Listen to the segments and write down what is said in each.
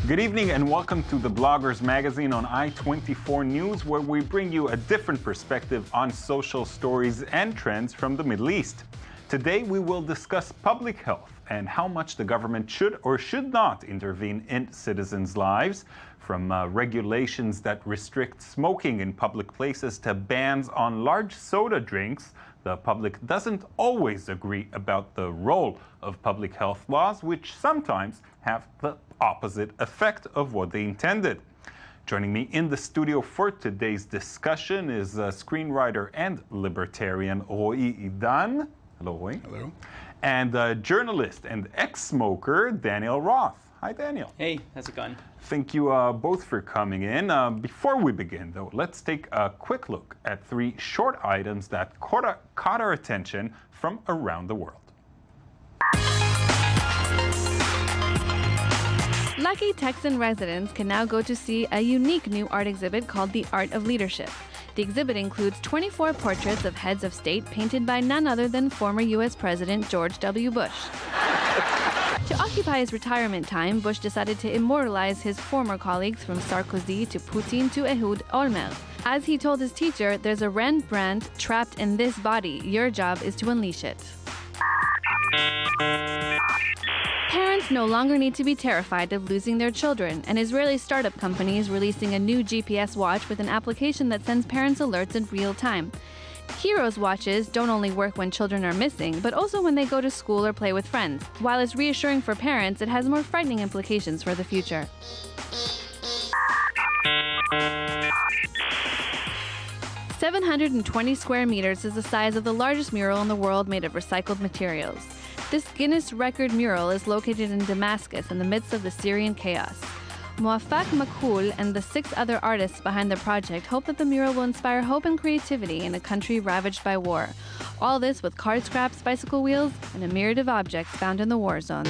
Good evening and welcome to the Bloggers Magazine on I-24 News, where we bring you a different perspective on social stories and trends from the Middle East. Today we will discuss public health and how much the government should or should not intervene in citizens' lives, from regulations that restrict smoking in public places to bans on large soda drinks. The public doesn't always agree about the role of public health laws, which sometimes have the opposite effect of what they intended. Joining me in the studio for today's discussion is screenwriter and libertarian Idan. Hello, Roy. Hello. And journalist and ex-smoker Daniel Roth. Hi, Daniel. Hey, how's it going? Thank you both for coming in. Before we begin, though, let's take a quick look at three short items that caught our attention from around the world. Lucky Texan residents can now go to see a unique new art exhibit called The Art of Leadership. The exhibit includes 24 portraits of heads of state painted by none other than former U.S. President George W. Bush. To occupy his retirement time, Bush decided to immortalize his former colleagues from Sarkozy to Putin to Ehud Olmert. As he told his teacher, there's a Rembrandt trapped in this body. Your job is to unleash it. Parents no longer need to be terrified of losing their children. An Israeli startup company is releasing a new GPS watch with an application that sends parents alerts in real time. Heroes watches don't only work when children are missing, but also when they go to school or play with friends. While it's reassuring for parents, it has more frightening implications for the future. "720 square meters is the size of the largest mural in the world made of recycled materials. This Guinness record mural is located in Damascus in the midst of the Syrian chaos. Muafak Makoul and the 6 other artists behind the project hope that the mural will inspire hope and creativity in a country ravaged by war. All this with card scraps, bicycle wheels, and a myriad of objects found in the war zone.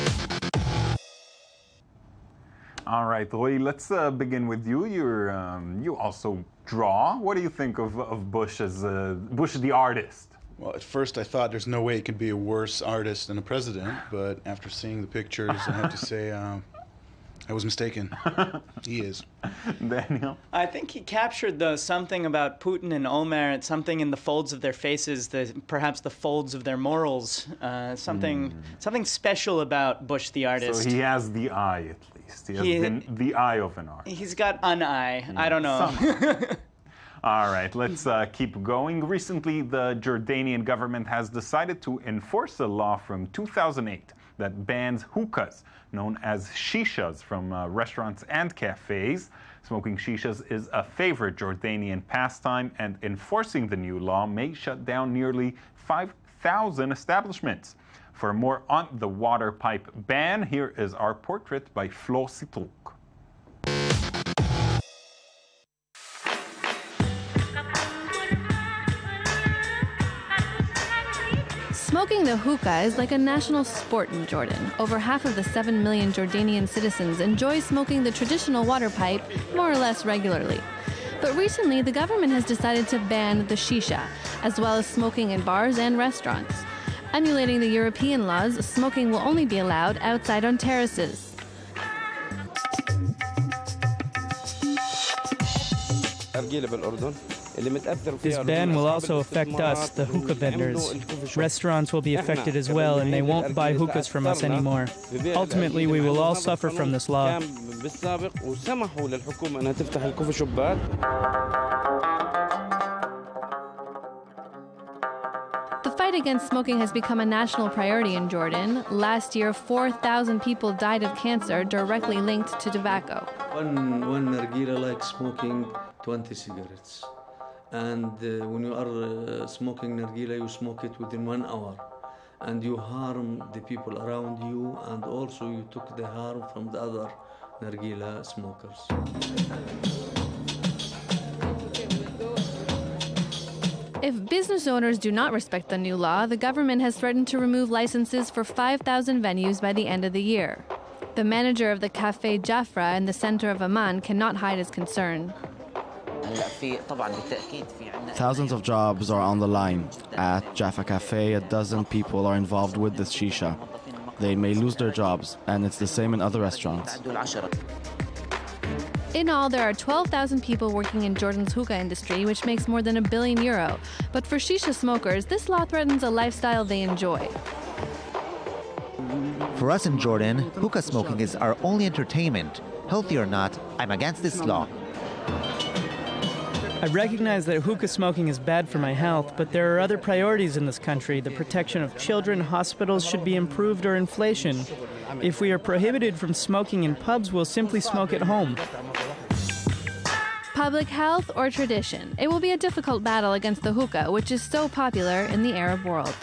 All right, Roy, let's begin with you. You also draw. What do you think of Bush as Bush the artist? Well, at first I thought there's no way it could be a worse artist than a president, but after seeing the pictures, I have to say I was mistaken. He is. Daniel? I think he captured something about Putin and Olmert, something in the folds of their faces, perhaps the folds of their morals, something special about Bush the artist. So he has the eye, at least. He has the eye of an artist. He's got an eye. I don't know. All right, let's keep going. Recently, the Jordanian government has decided to enforce a law from 2008 that bans hookahs, known as shishas, from restaurants and cafes. Smoking shishas is a favorite Jordanian pastime, and enforcing the new law may shut down nearly 5,000 establishments. For more on the water pipe ban, here is our portrait by Flo Sitrouk. Smoking the hookah is like a national sport in Jordan. Over half of the 7 million Jordanian citizens enjoy smoking the traditional water pipe more or less regularly. But recently, the government has decided to ban the shisha, as well as smoking in bars and restaurants. Emulating the European laws, smoking will only be allowed outside on terraces. This ban will also affect us, the hookah vendors. Restaurants will be affected as well, and they won't buy hookahs from us anymore. Ultimately, we will all suffer from this law. The fight against smoking has become a national priority in Jordan. Last year, 4,000 people died of cancer directly linked to tobacco. One nargila likes smoking 20 cigarettes. And when you are smoking nargila, you smoke it within 1 hour. And you harm the people around you, and also you took the harm from the other nargila smokers. If business owners do not respect the new law, the government has threatened to remove licenses for 5,000 venues by the end of the year. The manager of the Cafe Jaffa in the center of Amman cannot hide his concern. Thousands of jobs are on the line. At Jaffa Cafe, a dozen people are involved with this shisha. They may lose their jobs, and it's the same in other restaurants. In all, there are 12,000 people working in Jordan's hookah industry, which makes more than €1 billion. But for shisha smokers, this law threatens a lifestyle they enjoy. For us in Jordan, hookah smoking is our only entertainment. Healthy or not, I'm against this law. I recognize that hookah smoking is bad for my health, but there are other priorities in this country. The protection of children, hospitals should be improved, or inflation. If we are prohibited from smoking in pubs, we'll simply smoke at home. Public health or tradition? It will be a difficult battle against the hookah, which is so popular in the Arab world.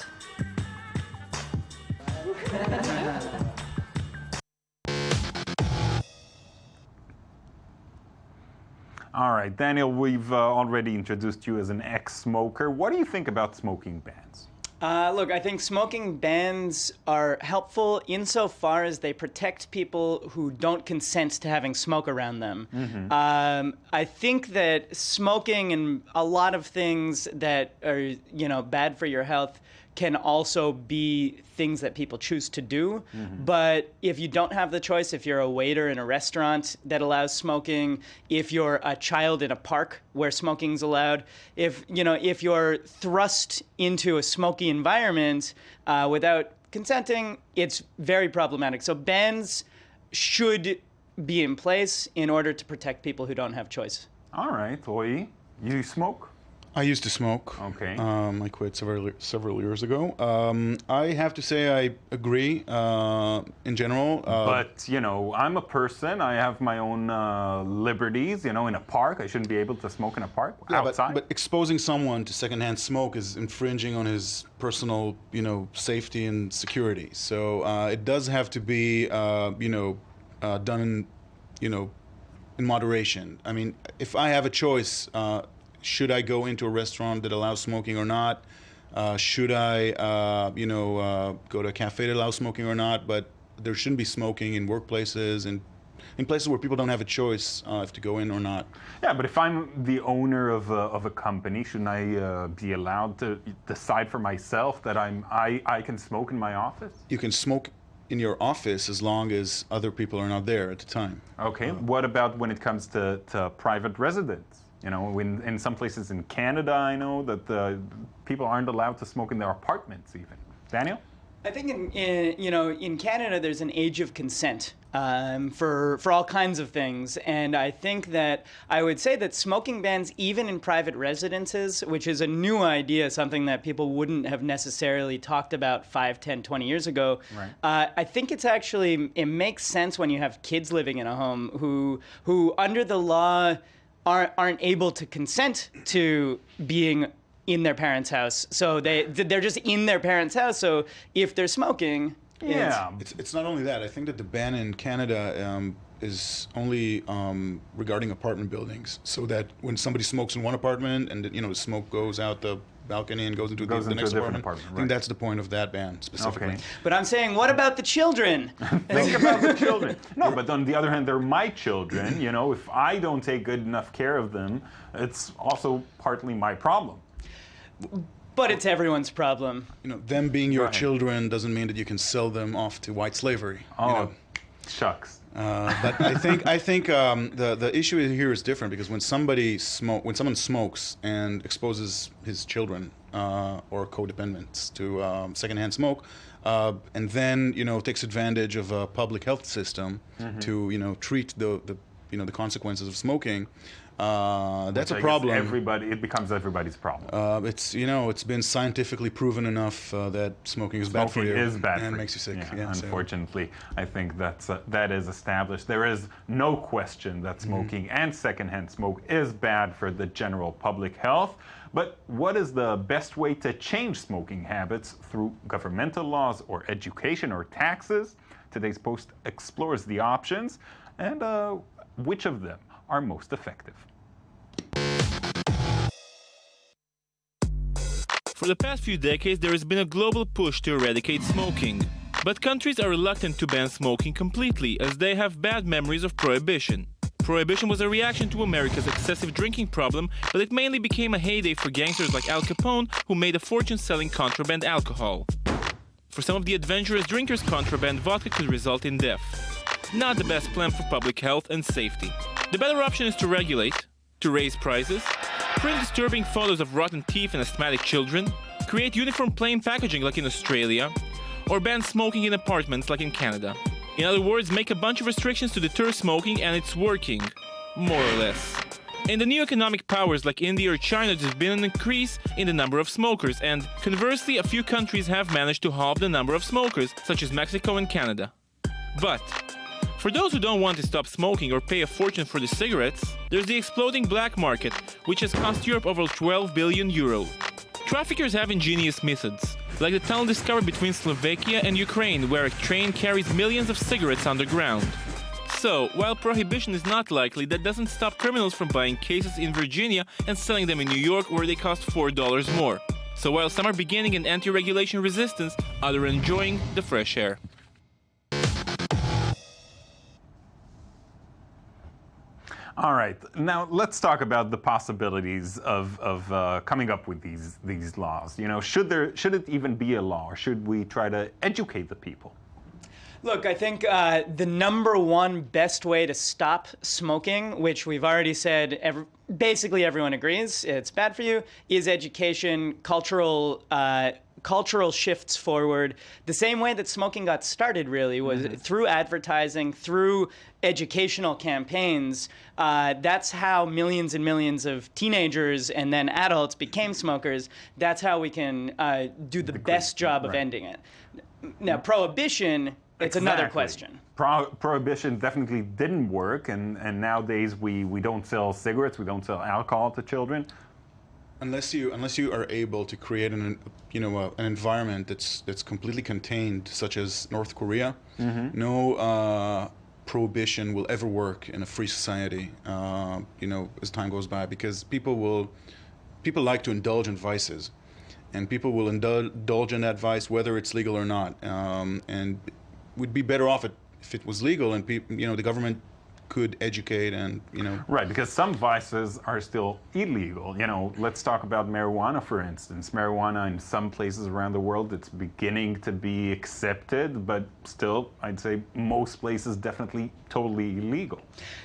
All right, Daniel, we've already introduced you as an ex-smoker. What do you think about smoking bans? Look, I think smoking bans are helpful insofar as they protect people who don't consent to having smoke around them. I think that smoking and a lot of things that are, bad for your health can also be things that people choose to do. But if you don't have the choice, if you're a waiter in a restaurant that allows smoking, if you're a child in a park where smoking's allowed, if you're thrust into a smoky environment without consenting, it's very problematic. So bans should be in place in order to protect people who don't have choice. All right, Roy, you smoke? I used to smoke. Okay. I quit several years ago. I have to say I agree in general. But, I'm a person. I have my own liberties. In a park, I shouldn't be able to smoke in a park outside. But exposing someone to secondhand smoke is infringing on his personal, safety and security. So it does have to be, done in moderation. I mean, if I have a choice, should I go into a restaurant that allows smoking or not? Should I, go to a cafe that allows smoking or not? But there shouldn't be smoking in workplaces and in places where people don't have a choice if to go in or not. Yeah, but if I'm the owner of a company, shouldn't I be allowed to decide for myself that I can smoke in my office? You can smoke in your office as long as other people are not there at the time. Okay. What about when it comes to private residence? In some places in Canada, I know that people aren't allowed to smoke in their apartments even. Daniel? I think in Canada there's an age of consent for all kinds of things, and I think that I would say that smoking bans even in private residences, which is a new idea, something that people wouldn't have necessarily talked about 5, 10, 20 years ago. Right. I think it makes sense when you have kids living in a home who under the law aren't able to consent to being in their parents' house. So they're just in their parents' house. So if they're smoking, it's not only that. I think that the ban in Canada is only regarding apartment buildings. So that when somebody smokes in one apartment and the smoke goes out the balcony and goes into the next apartment. I think that's the point of that ban specifically. Okay. But I'm saying, what about the children? Think about the children. No, but on the other hand, they're my children. If I don't take good enough care of them, it's also partly my problem. But it's everyone's problem. Them being your children doesn't mean that you can sell them off to white slavery. Shucks. But I think the issue here is different because when someone smokes and exposes his children or codependents to secondhand smoke, and then takes advantage of a public health system to treat the consequences of smoking. That's a problem. It becomes everybody's problem. It's been scientifically proven enough that smoking is bad for you. Smoking is bad and for makes you sick. Yeah, unfortunately, I think that is established. There is no question that smoking and secondhand smoke is bad for the general public health. But what is the best way to change smoking habits through governmental laws or education or taxes? Today's post explores the options and which of them are most effective. For the past few decades, there has been a global push to eradicate smoking. But countries are reluctant to ban smoking completely, as they have bad memories of prohibition. Prohibition was a reaction to America's excessive drinking problem, but it mainly became a heyday for gangsters like Al Capone, who made a fortune selling contraband alcohol. For some of the adventurous drinkers, contraband vodka could result in death. Not the best plan for public health and safety. The better option is to regulate, to raise prices, print disturbing photos of rotten teeth and asthmatic children, create uniform plain packaging like in Australia, or ban smoking in apartments like in Canada. In other words, make a bunch of restrictions to deter smoking, and it's working, more or less. In the new economic powers like India or China, there's been an increase in the number of smokers, and conversely, a few countries have managed to halve the number of smokers, such as Mexico and Canada. But for those who don't want to stop smoking or pay a fortune for the cigarettes, there's the exploding black market, which has cost Europe over 12 billion euro. Traffickers have ingenious methods, like the tunnel discovered between Slovakia and Ukraine, where a train carries millions of cigarettes underground. So, while prohibition is not likely, that doesn't stop criminals from buying cases in Virginia and selling them in New York, where they cost $4 more. So while some are beginning an anti-regulation resistance, others are enjoying the fresh air. All right, now let's talk about the possibilities of coming up with these laws. You know, should it even be a law, or should we try to educate the people? Look, I think the number one best way to stop smoking, which we've already said basically everyone agrees it's bad for you, is education, cultural shifts forward. The same way that smoking got started really was through advertising, through educational campaigns. That's how millions and millions of teenagers and then adults became smokers. That's how we can do the best job of ending it. Now, prohibition, it's another question. Prohibition definitely didn't work, and nowadays we don't sell cigarettes, we don't sell alcohol to children. Unless you are able to create an environment that's completely contained, such as North Korea, no prohibition will ever work in a free society. As time goes by, because people like to indulge in vices, and people will indulge in that vice whether it's legal or not. And we'd be better off if it was legal, and the government could educate and. Right, because some vices are still illegal. Let's talk about marijuana, for instance. Marijuana in some places around the world, it's beginning to be accepted, but still, I'd say most places definitely totally illegal.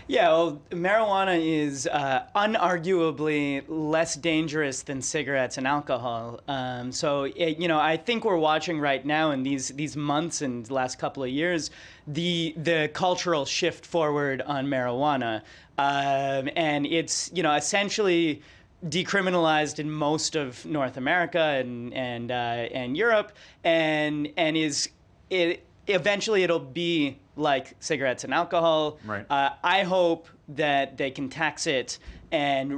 Yeah, well, marijuana is unarguably less dangerous than cigarettes and alcohol. I think we're watching right now in these months and the last couple of years the cultural shift forward on marijuana, and it's essentially decriminalized in most of North America and Europe, and eventually it'll be like cigarettes and alcohol. Right. I hope that they can tax it and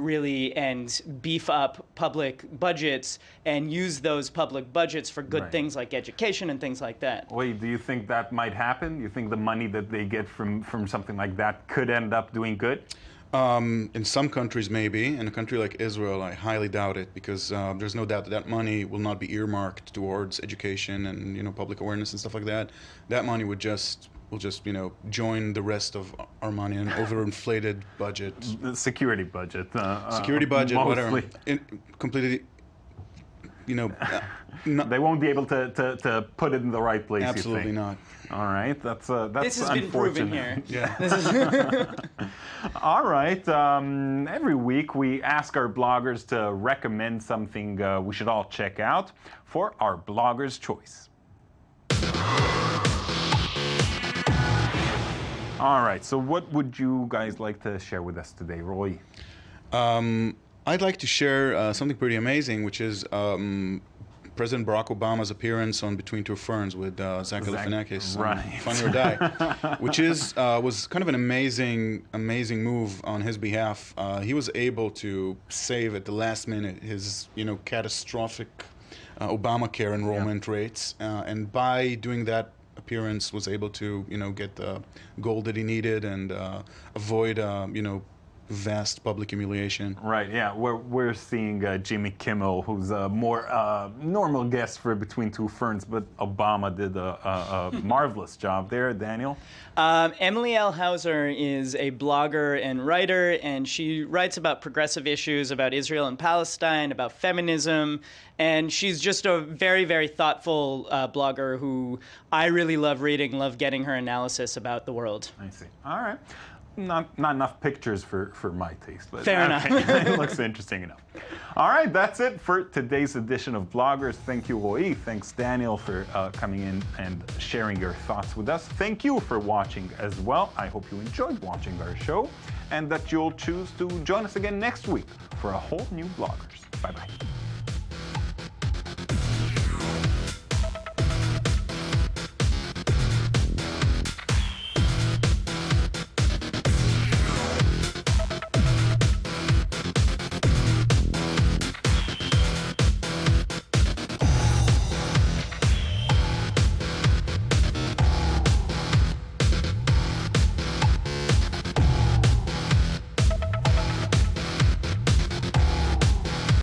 beef up public budgets and use those public budgets for good things like education and things like that. Wait, do you think that might happen? You think the money that they get from something like that could end up doing good? In some countries, maybe. In a country like Israel, I highly doubt it, because there's no doubt that money will not be earmarked towards education and public awareness and stuff like that. That money will just join the rest of our money in an overinflated budget. The security budget. Security budget, mostly. whatever. Completely. They won't be able to put it in the right place. Absolutely you think? not. All right, that's this has been proven here. Yeah. All right. Every week we ask our bloggers to recommend something we should all check out for our blogger's choice. All right. So, what would you guys like to share with us today, Roy? I'd like to share something pretty amazing, which is President Barack Obama's appearance on Between Two Ferns with Zach Galifianakis, Funny or Die, which was kind of an amazing move on his behalf. He was able to save at the last minute his catastrophic Obamacare enrollment rates, and by doing that appearance was able to get the goal that he needed and avoid vast public humiliation. Right, yeah. We're seeing Jimmy Kimmel, who's a more normal guest for Between Two Ferns, but Obama did a marvelous job there. Daniel? Emily L. Hauser is a blogger and writer, and she writes about progressive issues, about Israel and Palestine, about feminism, and she's just a very, very thoughtful blogger who I really love reading, love getting her analysis about the world. I see. All right. not enough pictures for my taste. But Fair enough. It looks interesting enough. All right, that's it for today's edition of Bloggers. Thank you, Roy. Thanks, Daniel, for coming in and sharing your thoughts with us. Thank you for watching as well. I hope you enjoyed watching our show and that you'll choose to join us again next week for a whole new Bloggers. Bye-bye.